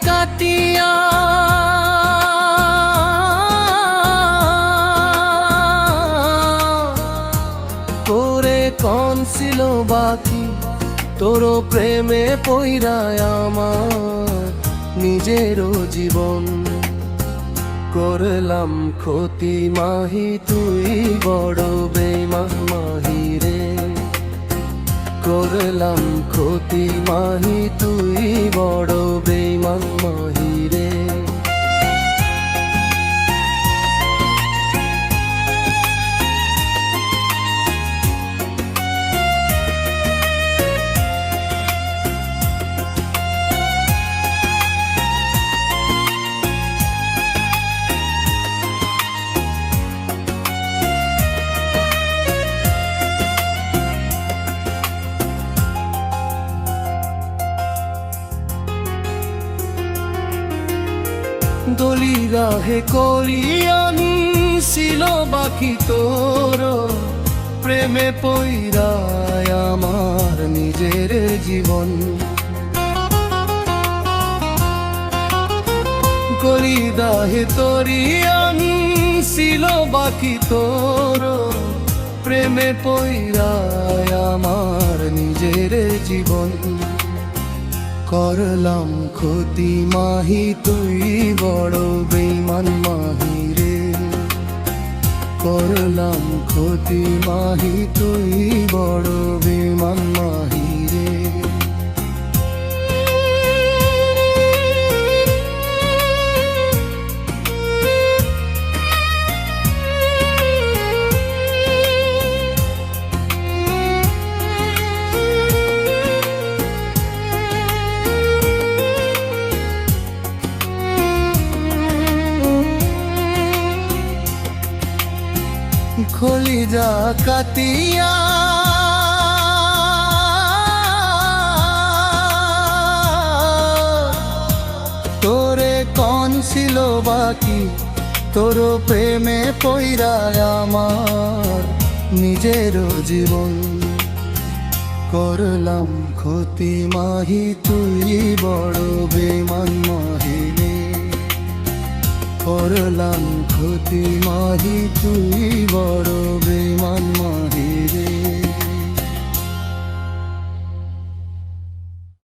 কাটিয়া তোরে কোন ছিল বাকি তোর প্রেমে পইরায় আমার নিজেরও জীবন করলাম ক্ষতি মাহি তুই বড় বেঈমান মাহি রে করলাম ক্ষতি মাহি তুই বড় বেঈমান মাহি রে দলি রাহে করিয়ানি ছিল বাকি তোর প্রেমে পইরায় আমার নিজের জীবন কলি দাহে তরিয়ানি ছিল বাকি তোর প্রেমে পইরায় আমার নিজের জীবন করলাম ক্ষতি মাহি তুই বড় বেঈমান মাহি রে করলাম ক্ষতি মাহি তুই বড় বেঈমান মাহি রে কলিজা কাটিয়া তোরে কোন ছিল বাকি তোর প্রেমে পইরায় আমার নিজের জীবন করলাম ক্ষতি মাহি তুই বড় বেঈমান মাহি রে করলাম ক্ষতি মাহি তুই বড়